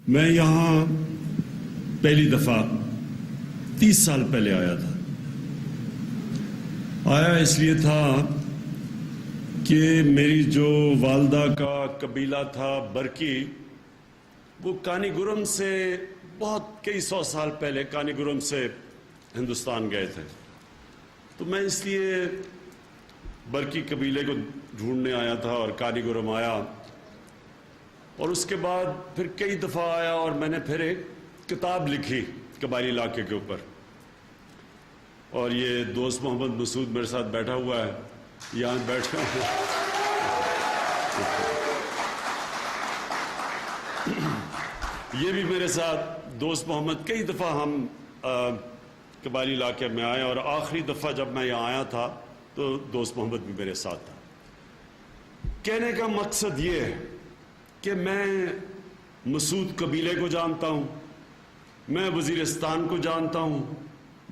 میں یہاں پہلی دفعہ 30 سال پہلے آیا تھا. آیا اس لیے تھا کہ میری جو والدہ کا قبیلہ تھا برکی، وہ کانی گرم سے بہت کئی سو سال پہلے کانی گرم سے ہندوستان گئے تھے. تو میں اس لیے برکی قبیلے کو ڈھونڈنے آیا تھا اور کانی گرم آیا، اور اس کے بعد پھر کئی دفعہ آیا اور میں نے پھر ایک کتاب لکھی قبائلی علاقے کے اوپر. اور یہ دوست محمد مسعود میرے ساتھ بیٹھا ہوا ہے، یہاں بیٹھا ہوں. یہ بھی میرے ساتھ دوست محمد، کئی دفعہ ہم قبائلی علاقے میں آئے، اور آخری دفعہ جب میں یہاں آیا تھا تو دوست محمد بھی میرے ساتھ تھا. کہنے کا مقصد یہ ہے کہ میں مسعود قبیلے کو جانتا ہوں، میں وزیرستان کو جانتا ہوں،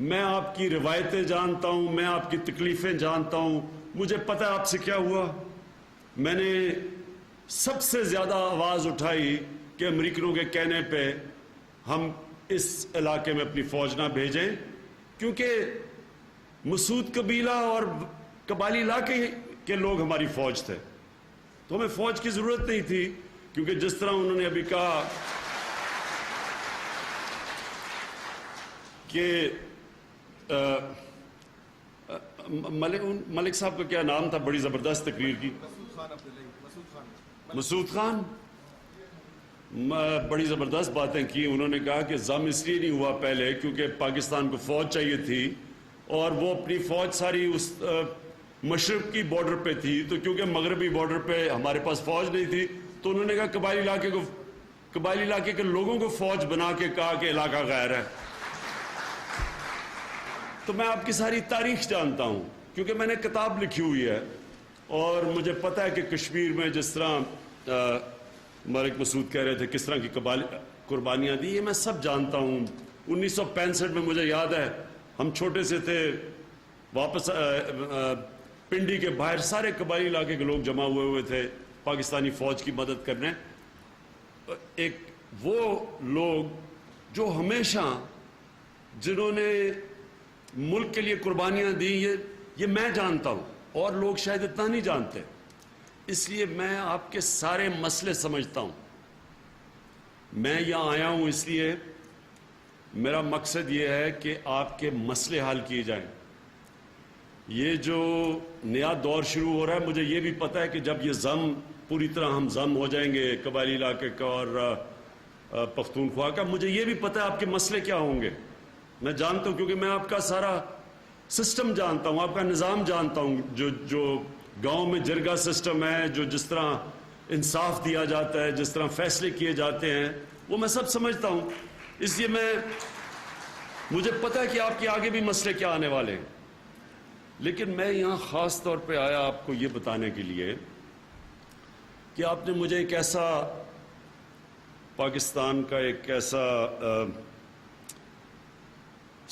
میں آپ کی روایتیں جانتا ہوں، میں آپ کی تکلیفیں جانتا ہوں. مجھے پتہ ہے آپ سے کیا ہوا. میں نے سب سے زیادہ آواز اٹھائی کہ امریکنوں کے کہنے پہ ہم اس علاقے میں اپنی فوج نہ بھیجیں، کیونکہ مسعود قبیلہ اور قبائلی علاقے کے لوگ ہماری فوج تھے. تو ہمیں فوج کی ضرورت نہیں تھی، کیونکہ جس طرح انہوں نے ابھی کہا کہ ملک صاحب کا کیا نام تھا، بڑی زبردست تقریر کی، مسعود خان، بڑی زبردست باتیں کی. انہوں نے کہا کہ ضم اس لیے نہیں ہوا پہلے کیونکہ پاکستان کو فوج چاہیے تھی، اور وہ اپنی فوج ساری اس مشرق کی بارڈر پہ تھی، تو کیونکہ مغربی بارڈر پہ ہمارے پاس فوج نہیں تھی، تو انہوں نے کہا قبائلی علاقے کے لوگوں کو فوج بنا کے کہا کہ علاقہ غیر ہے. تو میں آپ کی ساری تاریخ جانتا ہوں کیونکہ میں نے کتاب لکھی ہوئی ہے، اور مجھے پتہ ہے کہ کشمیر میں جس طرح ملک مسعود کہہ رہے تھے کس طرح کی قربانیاں دی، یہ میں سب جانتا ہوں. 1965 میں مجھے یاد ہے ہم چھوٹے سے تھے، واپس پنڈی کے باہر سارے قبائلی علاقے کے لوگ جمع ہوئے تھے پاکستانی فوج کی مدد کرنے. ایک وہ لوگ جو ہمیشہ جنہوں نے ملک کے لیے قربانیاں دی، یہ میں جانتا ہوں، اور لوگ شاید اتنا نہیں جانتے. اس لیے میں آپ کے سارے مسئلے سمجھتا ہوں. میں یہاں آیا ہوں اس لیے میرا مقصد یہ ہے کہ آپ کے مسئلے حل کیے جائیں. یہ جو نیا دور شروع ہو رہا ہے، مجھے یہ بھی پتہ ہے کہ جب یہ ضم پوری طرح ہم ضم ہو جائیں گے قبائلی علاقے کا اور پختونخوا کا، مجھے یہ بھی پتہ ہے آپ کے مسئلے کیا ہوں گے. میں جانتا ہوں کیونکہ میں آپ کا سارا سسٹم جانتا ہوں، آپ کا نظام جانتا ہوں، جو گاؤں میں جرگہ سسٹم ہے، جو جس طرح انصاف دیا جاتا ہے، جس طرح فیصلے کیے جاتے ہیں، وہ میں سب سمجھتا ہوں. اس لیے مجھے پتہ ہے کہ آپ کے آگے بھی مسئلے کیا آنے والے ہیں. لیکن میں یہاں خاص طور پہ آیا آپ کو یہ بتانے کے لیے کہ آپ نے مجھے ایک ایسا پاکستان کا ایک ایسا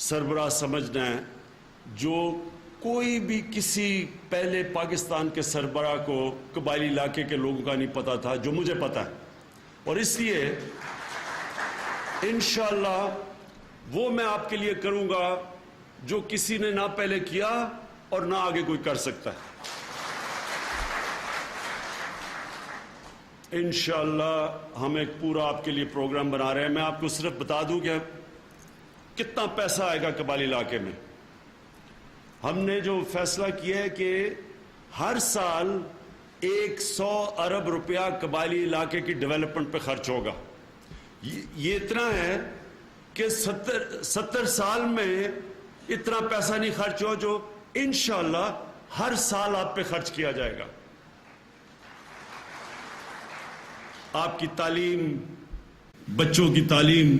سربراہ سمجھنا ہے جو کوئی بھی کسی پہلے پاکستان کے سربراہ کو قبائلی علاقے کے لوگوں کا نہیں پتا تھا، جو مجھے پتا ہے. اور اس لیے انشاءاللہ وہ میں آپ کے لیے کروں گا جو کسی نے نہ پہلے کیا اور نہ آگے کوئی کر سکتا ہے. انشاءاللہ ہم ایک پورا آپ کے لیے پروگرام بنا رہے ہیں. میں آپ کو صرف بتا دوں کہ کتنا پیسہ آئے گا قبائلی علاقے میں. ہم نے جو فیصلہ کیا ہے کہ ہر سال 100 ارب روپیہ قبائلی علاقے کی ڈیولپمنٹ پہ خرچ ہوگا. یہ اتنا ہے کہ 70 سال میں اتنا پیسہ نہیں خرچ ہو جو انشاءاللہ ہر سال آپ پہ خرچ کیا جائے گا. آپ کی تعلیم، بچوں کی تعلیم،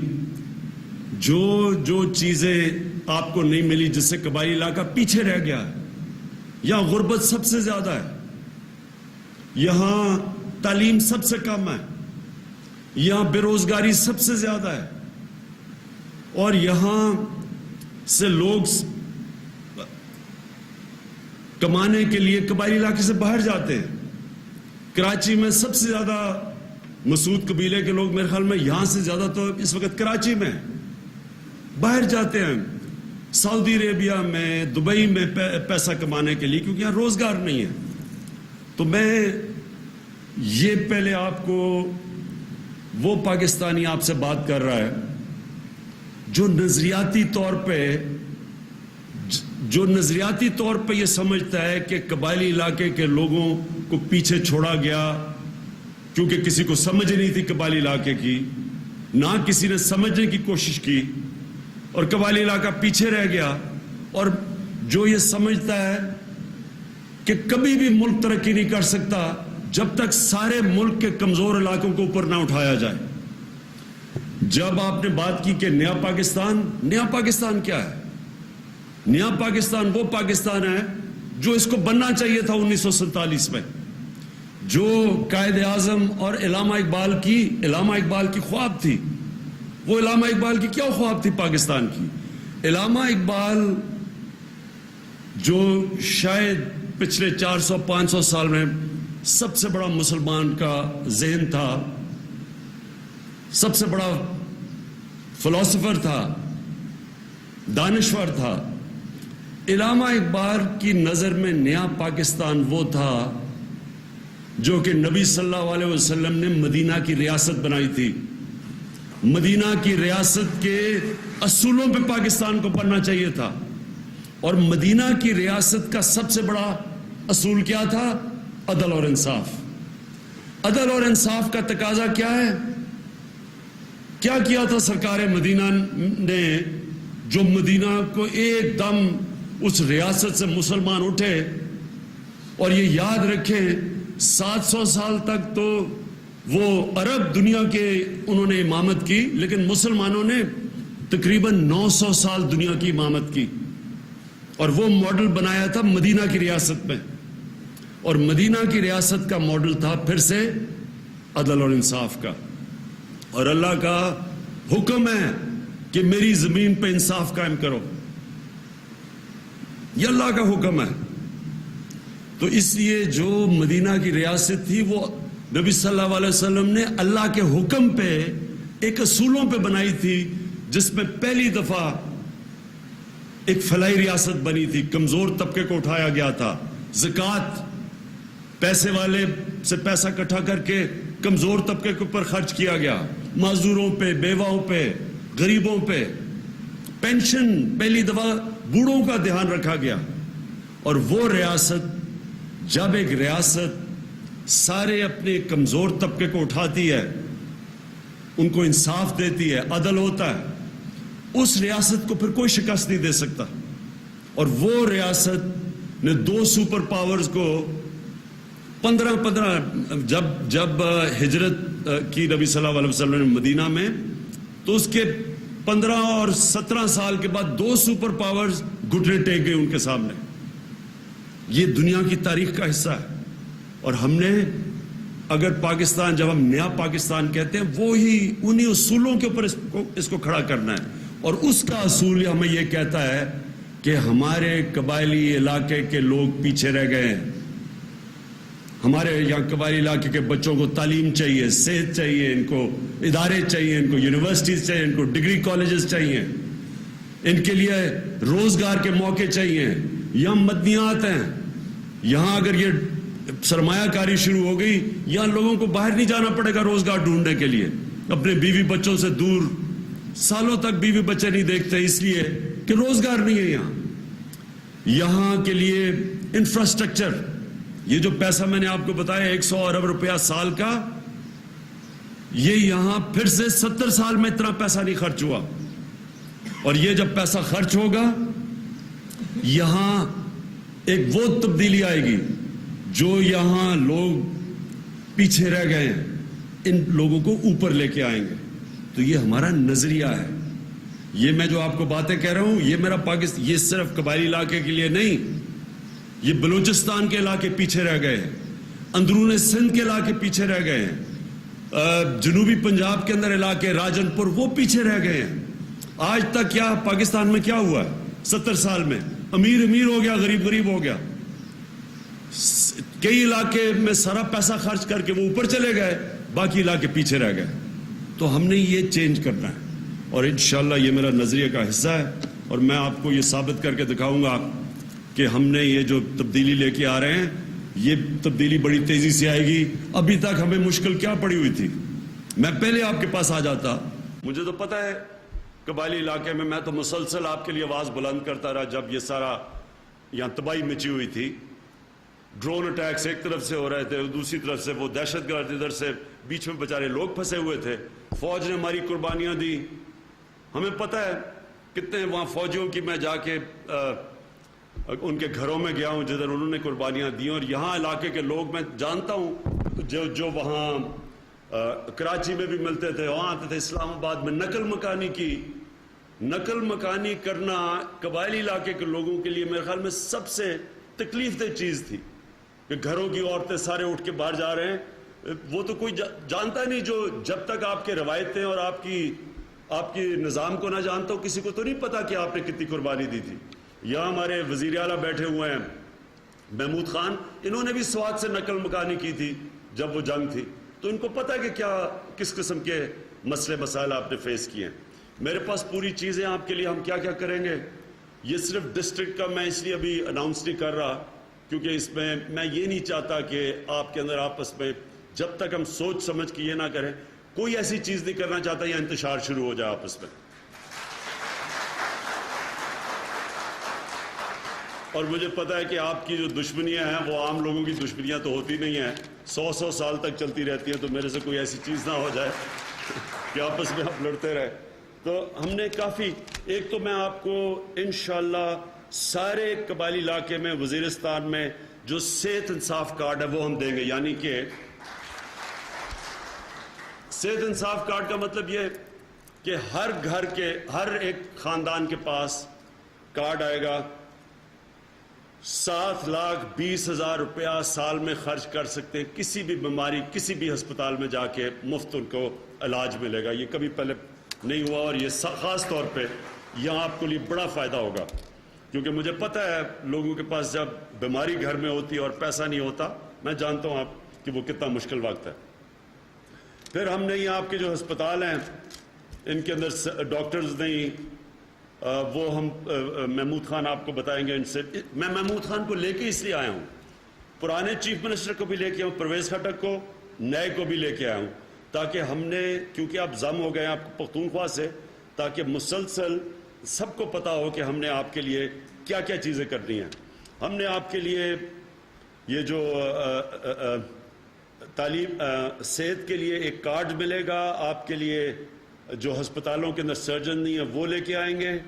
جو چیزیں آپ کو نہیں ملی، جس سے قبائلی علاقہ پیچھے رہ گیا. یہاں غربت سب سے زیادہ ہے، یہاں تعلیم سب سے کم ہے، یہاں بے روزگاری سب سے زیادہ ہے، اور یہاں سے لوگ کمانے کے لیے قبائلی علاقے سے باہر جاتے ہیں. کراچی میں سب سے زیادہ مسعود قبیلے کے لوگ میرے خیال میں یہاں سے زیادہ تو اس وقت کراچی میں باہر جاتے ہیں، سعودی عربیہ میں، دبئی میں پیسہ کمانے کے لیے، کیونکہ یہاں روزگار نہیں ہے۔ تو میں یہ پہلے آپ کو وہ پاکستانی آپ سے بات کر رہا ہے جو نظریاتی طور پہ یہ سمجھتا ہے کہ قبائلی علاقے کے لوگوں کو پیچھے چھوڑا گیا کیونکہ کسی کو سمجھ نہیں تھی قبائلی علاقے کی، نہ کسی نے سمجھنے کی کوشش کی اور قبائلی علاقہ پیچھے رہ گیا، اور جو یہ سمجھتا ہے کہ کبھی بھی ملک ترقی نہیں کر سکتا جب تک سارے ملک کے کمزور علاقوں کو اوپر نہ اٹھایا جائے۔ جب آپ نے بات کی کہ نیا پاکستان کیا ہے؟ نیا پاکستان وہ پاکستان ہے جو اس کو بننا چاہیے تھا 1947 میں، جو قائد اعظم اور علامہ اقبال کی خواب تھی۔ وہ علامہ اقبال کی کیا خواب تھی پاکستان کی؟ علامہ اقبال جو شاید پچھلے 400-500 سال میں سب سے بڑا مسلمان کا ذہن تھا، سب سے بڑا فلسفر تھا، دانشور تھا، علامہ اقبال کی نظر میں نیا پاکستان وہ تھا جو کہ نبی صلی اللہ علیہ وسلم نے مدینہ کی ریاست بنائی تھی۔ مدینہ کی ریاست کے اصولوں پہ پاکستان کو بننا چاہیے تھا، اور مدینہ کی ریاست کا سب سے بڑا اصول کیا تھا؟ عدل اور انصاف۔ عدل اور انصاف کا تقاضا کیا ہے؟ کیا کیا تھا سرکار مدینہ نے جو مدینہ کو ایک دم اس ریاست سے مسلمان اٹھے؟ اور یہ یاد رکھیں 700 سال تک تو وہ عرب دنیا کے انہوں نے امامت کی، لیکن مسلمانوں نے تقریباً 900 سال دنیا کی امامت کی، اور وہ ماڈل بنایا تھا مدینہ کی ریاست میں، اور مدینہ کی ریاست کا ماڈل تھا پھر سے عدل اور انصاف کا۔ اور اللہ کا حکم ہے کہ میری زمین پہ انصاف قائم کرو، یہ اللہ کا حکم ہے۔ تو اس لیے جو مدینہ کی ریاست تھی وہ نبی صلی اللہ علیہ وسلم نے اللہ کے حکم پہ ایک اصولوں پہ بنائی تھی، جس میں پہلی دفعہ ایک فلاحی ریاست بنی تھی، کمزور طبقے کو اٹھایا گیا تھا، زکوٰۃ پیسے والے سے پیسہ اکٹھا کر کے کمزور طبقے کے اوپر خرچ کیا گیا، معذوروں پہ، بیواؤں پہ، غریبوں پہ، پینشن پہلی دفعہ بوڑھوں کا دھیان رکھا گیا۔ اور وہ ریاست، جب ایک ریاست سارے اپنے کمزور طبقے کو اٹھاتی ہے، ان کو انصاف دیتی ہے، عدل ہوتا ہے، اس ریاست کو پھر کوئی شکست نہیں دے سکتا۔ اور وہ ریاست نے 2 سپر پاورز کو 15 جب ہجرت کی نبی صلی اللہ علیہ وسلم نے مدینہ میں، تو اس کے 15 اور 17 سال کے بعد 2 سپر پاورز گھٹنے ٹیک گئے ان کے سامنے۔ یہ دنیا کی تاریخ کا حصہ ہے، اور ہم نے اگر پاکستان، جب ہم نیا پاکستان کہتے ہیں، وہی انہی اصولوں کے اوپر اس کو کھڑا کرنا ہے۔ اور اس کا اصول ہمیں یہ کہتا ہے کہ ہمارے قبائلی علاقے کے لوگ پیچھے رہ گئے ہیں۔ ہمارے یہاں قبائلی علاقے کے بچوں کو تعلیم چاہیے، صحت چاہیے، ان کو ادارے چاہیے، ان کو یونیورسٹیز چاہیے، ان کو ڈگری کالجز چاہیے، ان کے لیے روزگار کے موقع چاہیے۔ یہاں مدنیات ہیں، یہاں اگر یہ سرمایہ کاری شروع ہو گئی، یہاں لوگوں کو باہر نہیں جانا پڑے گا روزگار ڈھونڈنے کے لیے، اپنے بیوی بچوں سے دور، سالوں تک بیوی بچے نہیں دیکھتے اس لیے کہ روزگار نہیں ہے یہاں کے لیے انفراسٹرکچر۔ یہ جو پیسہ میں نے آپ کو بتایا 100 ارب روپیہ سال کا، یہ یہاں پھر سے 70 سال میں اتنا پیسہ نہیں خرچ ہوا، اور یہ جب پیسہ خرچ ہوگا یہاں ایک وہ تبدیلی آئے گی جو یہاں لوگ پیچھے رہ گئے ہیں، ان لوگوں کو اوپر لے کے آئیں گے۔ تو یہ ہمارا نظریہ ہے، یہ میں جو آپ کو باتیں کہہ رہا ہوں، یہ میرا پاکستان، یہ صرف قبائلی علاقے کے لیے نہیں، یہ بلوچستان کے علاقے پیچھے رہ گئے ہیں، اندرون سندھ کے علاقے پیچھے رہ گئے ہیں، جنوبی پنجاب کے اندر علاقے راجن پور وہ پیچھے رہ گئے ہیں۔ آج تک کیا پاکستان میں کیا ہوا ہے 70 سال میں؟ امیر امیر ہو گیا، غریب غریب ہو گیا۔ کئی علاقے میں سارا پیسہ خرچ کر کے وہ اوپر چلے گئے, باقی علاقے پیچھے رہ گئے. تو ہم نے یہ چینج کرنا ہے, اور انشاءاللہ یہ میرا نظریے کا حصہ ہے, اور میں آپ کو یہ ثابت کر کے دکھاؤں گا کہ ہم نے یہ جو تبدیلی لے کے آ رہے ہیں, یہ تبدیلی بڑی تیزی سے آئے گی. ابھی تک ہمیں مشکل کیا پڑی ہوئی تھی, میں پہلے آپ کے پاس آ جاتا. مجھے تو پتہ ہے قبائلی علاقے میں تو مسلسل آپ کے لیے آواز بلند کرتا رہا جب یہ سارا یہاں تباہی مچی ہوئی تھی. ڈرون اٹیکس ایک طرف سے ہو رہے تھے, دوسری طرف سے وہ دہشت گرد ادھر سے, بیچ میں بیچارے لوگ پھنسے ہوئے تھے. فوج نے ہماری قربانیاں دی, ہمیں پتہ ہے کتنے وہاں فوجیوں کی میں جا کے ان کے گھروں میں گیا ہوں جدھر انہوں نے قربانیاں دی. اور یہاں علاقے کے لوگ میں جانتا ہوں جو وہاں کراچی میں بھی ملتے تھے, وہاں آتے تھے اسلام آباد میں. نقل مکانی کرنا قبائلی علاقے کے لوگوں کے لیے میرے خیال میں سب سے تکلیف دہ چیز تھی, کہ گھروں کی عورتیں سارے اٹھ کے باہر جا رہے ہیں. وہ تو کوئی جانتا نہیں, جو جب تک آپ کے روایتیں اور آپ کی نظام کو نہ جانتا ہو, کسی کو تو نہیں پتا کہ آپ نے کتنی قربانی دی تھی. یہاں ہمارے وزیر اعلیٰ بیٹھے ہوئے ہیں محمود خان, انہوں نے بھی سوات سے نقل مکانی کی تھی جب وہ جنگ تھی, تو ان کو پتا ہے کہ کس قسم کے مسئلے مسائل آپ نے فیس کیے ہیں. میرے پاس پوری چیزیں آپ کے لیے, ہم کیا کیا کریں گے. یہ صرف ڈسٹرکٹ کا میں اس لیے ابھی اناؤنس نہیں کر رہا کیونکہ اس میں میں یہ نہیں چاہتا کہ آپ کے اندر آپس میں, جب تک ہم سوچ سمجھ کے یہ نہ کریں, کوئی ایسی چیز نہیں کرنا چاہتا یا انتشار شروع ہو جائے آپس میں. اور مجھے پتا ہے کہ آپ کی جو دشمنیاں ہیں وہ عام لوگوں کی دشمنیاں تو ہوتی نہیں ہیں, 100 سال تک چلتی رہتی ہیں. تو میرے سے کوئی ایسی چیز نہ ہو جائے کہ آپس میں آپ لڑتے رہے. تو ہم نے کافی, ایک تو میں آپ کو انشاءاللہ سارے قبائلی علاقے میں وزیرستان میں جو صحت انصاف کارڈ ہے وہ ہم دیں گے. یعنی کہ صحت انصاف کارڈ کا مطلب یہ کہ ہر گھر کے, ہر ایک خاندان کے پاس کارڈ آئے گا, 7,20,000 روپیہ سال میں خرچ کر سکتے ہیں. کسی بھی بیماری, کسی بھی ہسپتال میں جا کے مفت ان کو علاج ملے گا. یہ کبھی پہلے نہیں ہوا, اور یہ خاص طور پہ یہاں آپ کو لیے بڑا فائدہ ہوگا, کیونکہ مجھے پتہ ہے لوگوں کے پاس جب بیماری گھر میں ہوتی ہے اور پیسہ نہیں ہوتا, میں جانتا ہوں آپ کہ وہ کتنا مشکل وقت ہے. پھر ہم نے یہاں آپ کے جو ہسپتال ہیں ان کے اندر ڈاکٹرز نہیں, وہ ہم محمود خان آپ کو بتائیں گے. ان سے میں محمود خان کو لے کے اس لیے آیا ہوں, پرانے چیف منسٹر کو بھی لے کے آیا ہوں, پرویز خٹک کو, نئے کو بھی لے کے آیا ہوں, تاکہ ہم نے, کیونکہ آپ ضم ہو گئے ہیں آپ کو پختونخوا سے, تاکہ مسلسل سب کو پتا ہو کہ ہم نے آپ کے لیے کیا کیا چیزیں کرنی ہیں. ہم نے آپ کے لیے یہ جو تعلیم صحت کے لیے ایک کارڈ ملے گا آپ کے لیے, جو ہسپتالوں کے اندر سرجن نہیں ہیں وہ لے کے آئیں گے.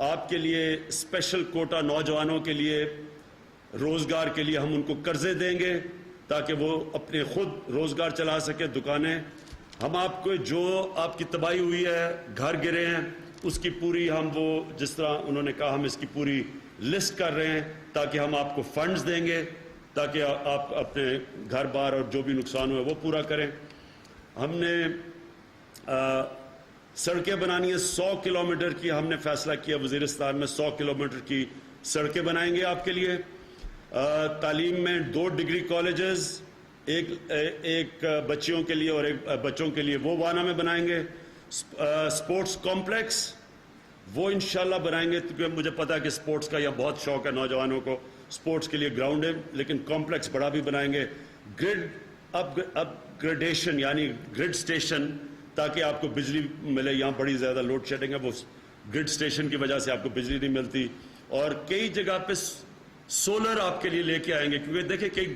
آپ کے لیے اسپیشل کوٹا نوجوانوں کے لیے, روزگار کے لیے ہم ان کو قرضے دیں گے تاکہ وہ اپنے خود روزگار چلا سکے, دکانیں. ہم آپ کو جو آپ کی تباہی ہوئی ہے, گھر گرے ہیں, اس کی پوری ہم وہ جس طرح انہوں نے کہا ہم اس کی پوری لسٹ کر رہے ہیں تاکہ ہم آپ کو فنڈز دیں گے تاکہ آپ اپنے گھر بار اور جو بھی نقصان ہوئے وہ پورا کریں. ہم نے سڑکیں بنانی ہے 100 کلومیٹر کی, ہم نے فیصلہ کیا وزیرستان میں 100 کلومیٹر کی سڑکیں بنائیں گے آپ کے لیے. تعلیم میں 2 ڈگری کالجز, ایک بچیوں کے لیے اور ایک بچوں کے لیے, وہ وانا میں بنائیں گے. سپورٹس کمپلیکس وہ انشاءاللہ بنائیں گے, کیونکہ مجھے پتا ہے کہ سپورٹس کا یہ بہت شوق ہے نوجوانوں کو, سپورٹس کے لیے گراؤنڈ ہے, لیکن کمپلیکس بڑا بھی بنائیں گے. گرڈ اپ گریڈیشن یعنی گرڈ سٹیشن, تاکہ آپ کو بجلی ملے. یہاں بڑی زیادہ لوڈ شیڈنگ ہے, وہ گرڈ سٹیشن کی وجہ سے آپ کو بجلی نہیں ملتی. اور کئی جگہ پہ سولر آپ کے لیے لے کے آئیں گے, کیونکہ دیکھیں کہ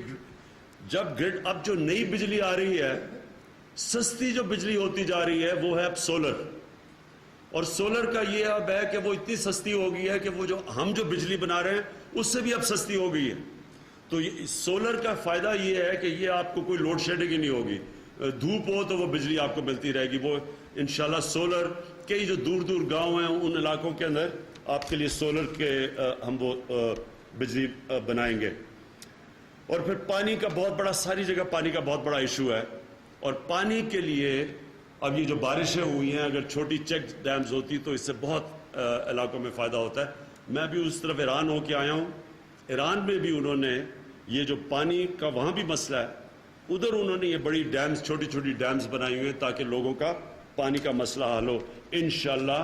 جب گرڈ, اب جو نئی بجلی آ رہی ہے, سستی جو بجلی ہوتی جا رہی ہے وہ ہے اب سولر. اور سولر کا یہ اب ہے کہ وہ اتنی سستی ہو گئی ہے کہ وہ جو ہم جو بجلی بنا رہے ہیں اس سے بھی اب سستی ہو گئی ہے. تو سولر کا فائدہ یہ ہے کہ یہ آپ کو کوئی لوڈ شیڈنگ ہی نہیں ہوگی, دھوپ ہو تو وہ بجلی آپ کو ملتی رہے گی. وہ انشاءاللہ سولر, کئی جو دور دور گاؤں ہیں ان علاقوں کے اندر آپ کے لیے سولر کے ہم وہ بجلی بنائیں گے. اور پھر پانی کا بہت بڑا, ساری جگہ پانی کا بہت بڑا ایشو ہے, اور پانی کے لیے اب یہ جو بارشیں ہوئی ہیں, اگر چھوٹی چیک ڈیمز ہوتی تو اس سے بہت علاقوں میں فائدہ ہوتا ہے. میں بھی اس طرف ایران ہو کے آیا ہوں, ایران میں بھی انہوں نے یہ جو پانی کا وہاں بھی مسئلہ ہے, ادھر انہوں نے یہ بڑی ڈیمز, چھوٹی چھوٹی ڈیمز بنائی ہوئی ہیں تاکہ لوگوں کا پانی کا مسئلہ حل ہو. انشاءاللہ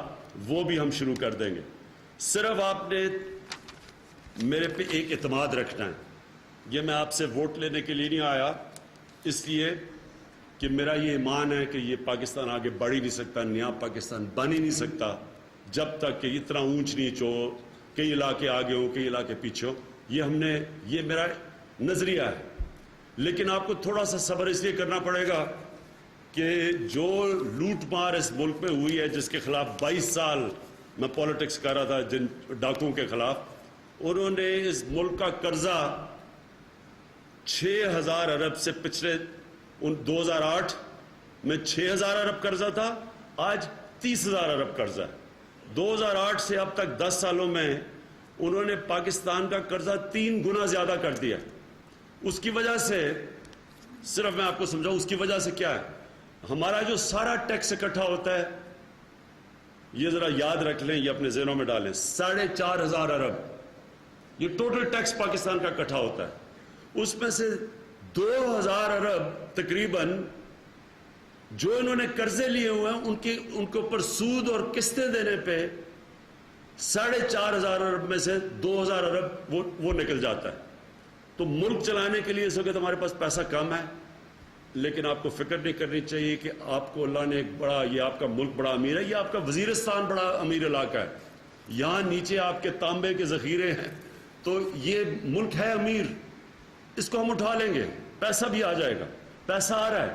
وہ بھی ہم شروع کر دیں گے. صرف آپ نے میرے پہ ایک اعتماد رکھنا ہے. یہ میں آپ سے ووٹ لینے کے لیے نہیں آیا, اس لیے کہ میرا یہ ایمان ہے کہ یہ پاکستان آگے بڑھ ہی نہیں سکتا, نیا پاکستان بن ہی نہیں سکتا جب تک کہ اتنا اونچ نیچ ہو, کئی علاقے آگے ہوں کئی علاقے پیچھے ہو. یہ میرا نظریہ ہے. لیکن آپ کو تھوڑا سا صبر اس لیے کرنا پڑے گا کہ جو لوٹ مار اس ملک میں ہوئی ہے, جس کے خلاف 22 سال میں پولیٹکس کر رہا تھا, جن ڈاکوں کے خلاف, انہوں نے اس ملک کا قرضہ 6,000 ارب سے پچھلے 2008 میں 6,000 ارب قرضہ تھا, آج 30,000 ارب قرضہ ہے. 2008 سے اب تک 10 سالوں میں انہوں نے پاکستان کا قرضہ 3 گنا زیادہ کر دیا. اس کی وجہ سے, صرف میں آپ کو سمجھاؤں اس کی وجہ سے کیا ہے, ہمارا جو سارا ٹیکس اکٹھا ہوتا ہے, یہ ذرا یاد رکھ لیں, یہ اپنے ذہنوں میں ڈالیں, 4,500 ارب یہ ٹوٹل ٹیکس پاکستان کا اکٹھا ہوتا ہے. اس میں سے 2,000 ارب تقریباً جو انہوں نے قرضے لیے ہوئے ہیں ان کے اوپر سود اور قسطیں دینے پہ 4,500 ارب میں سے 2,000 ارب وہ نکل جاتا ہے. تو ملک چلانے کے لیے اس وقت ہمارے پاس پیسہ کم ہے, لیکن آپ کو فکر نہیں کرنی چاہیے کہ آپ کو اللہ نے ایک بڑا, یہ آپ کا ملک بڑا امیر ہے, یہ آپ کا وزیرستان بڑا امیر علاقہ ہے, یہاں نیچے آپ کے تانبے کے ذخیرے ہیں, تو یہ ملک ہے امیر, اس کو ہم اٹھا لیں گے, پیسہ بھی آ جائے گا, پیسہ آ رہا ہے.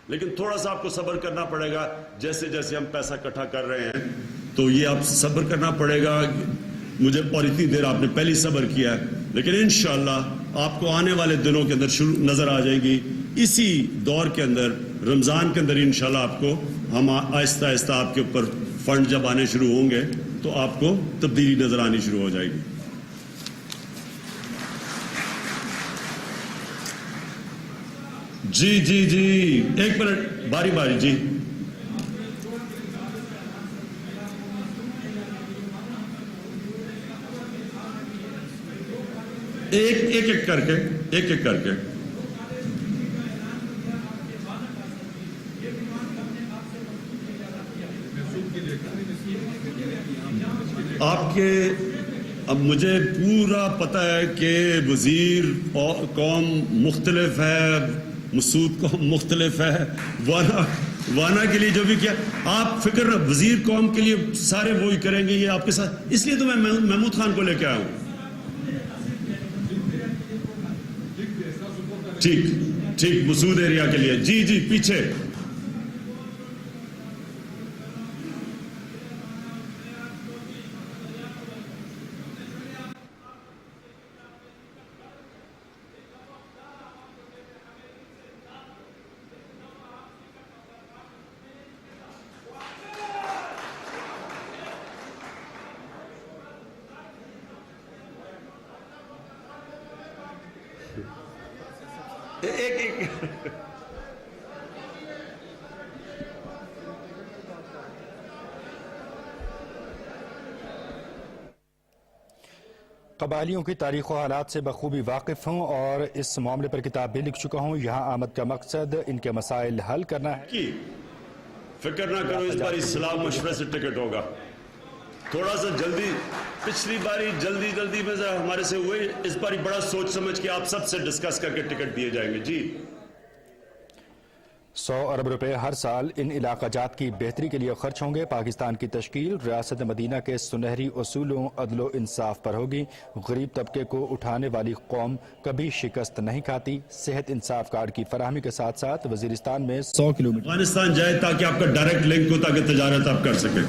لیکن تھوڑا سا آپ کو صبر کرنا پڑے گا, جیسے جیسے ہم پیسہ اکٹھا کر رہے ہیں تو یہ آپ صبر کرنا پڑے گا. مجھے اور اتنی دیر آپ نے پہلی صبر کیا ہے, لیکن انشاءاللہ آپ کو آنے والے دنوں کے اندر شروع نظر آ جائے گی. اسی دور کے اندر, رمضان کے اندر انشاءاللہ آپ کو ہم آہستہ آہستہ آپ کے اوپر فنڈ جب آنے شروع ہوں گے تو آپ کو تبدیلی نظر آنی شروع ہو جائے گی. جی جی جی, ایک منٹ, باری باری. جی ایک ایک کر کے آپ کے, اب مجھے پورا پتہ ہے کہ وزیر قوم مختلف ہے, مسعود قوم مختلف ہے, وانا کے لیے جو بھی کیا, آپ فکر نہ, وزیر قوم کے لیے سارے وہی کریں گے, یہ آپ کے ساتھ. اس لیے تو میں محمود خان کو لے کے آیا ہوں. ٹھیک, مسعود ایریا کے لیے. جی جی, پیچھے. ایک قبائلیوں کی تاریخ و حالات سے بخوبی واقف ہوں اور اس معاملے پر کتاب بھی لکھ چکا ہوں. یہاں آمد کا مقصد ان کے مسائل حل کرنا ہے. فکر نہ کرو, اس بار اصلاح مشورے سے ٹکٹ ہوگا. تھوڑا سا جلدی, پچھلی باری جلدی میں ہمارے سے ہوئے, اس باری بڑا سوچ سمجھ کے آپ سب سے ڈسکس کر کے ٹکٹ دیے جائیں گے. جی 100 ارب روپے ہر سال ان علاقہ جات کی بہتری کے لیے خرچ ہوں گے. پاکستان کی تشکیل ریاست مدینہ کے سنہری اصولوں عدل و انصاف پر ہوگی. غریب طبقے کو اٹھانے والی قوم کبھی شکست نہیں کھاتی. صحت انصاف کارڈ کی فراہمی کے ساتھ ساتھ وزیرستان میں 100 کلومیٹر افغانستان جائے تاکہ آپ کا ڈائریکٹ لنک ہو, تاکہ تجارت آپ کر سکیں.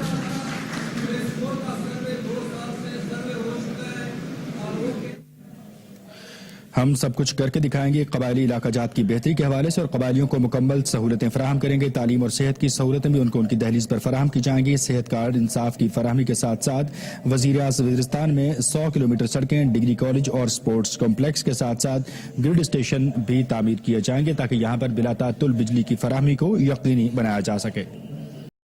ہم سب کچھ کر کے دکھائیں گے. قبائلی علاقہ جات کی بہتری کے حوالے سے اور قبائلیوں کو مکمل سہولتیں فراہم کریں گے. تعلیم اور صحت کی سہولتیں بھی ان کو ان کی دہلیز پر فراہم کی جائیں گی. صحت کارڈ انصاف کی فراہمی کے ساتھ ساتھ وزیرستان میں 100 کلومیٹر سڑکیں, ڈگری کالج اور سپورٹس کمپلیکس کے ساتھ ساتھ گرڈ اسٹیشن بھی تعمیر کیے جائیں گے تاکہ یہاں پر بلا تعطل بجلی کی فراہمی کو یقینی بنایا جا سکے.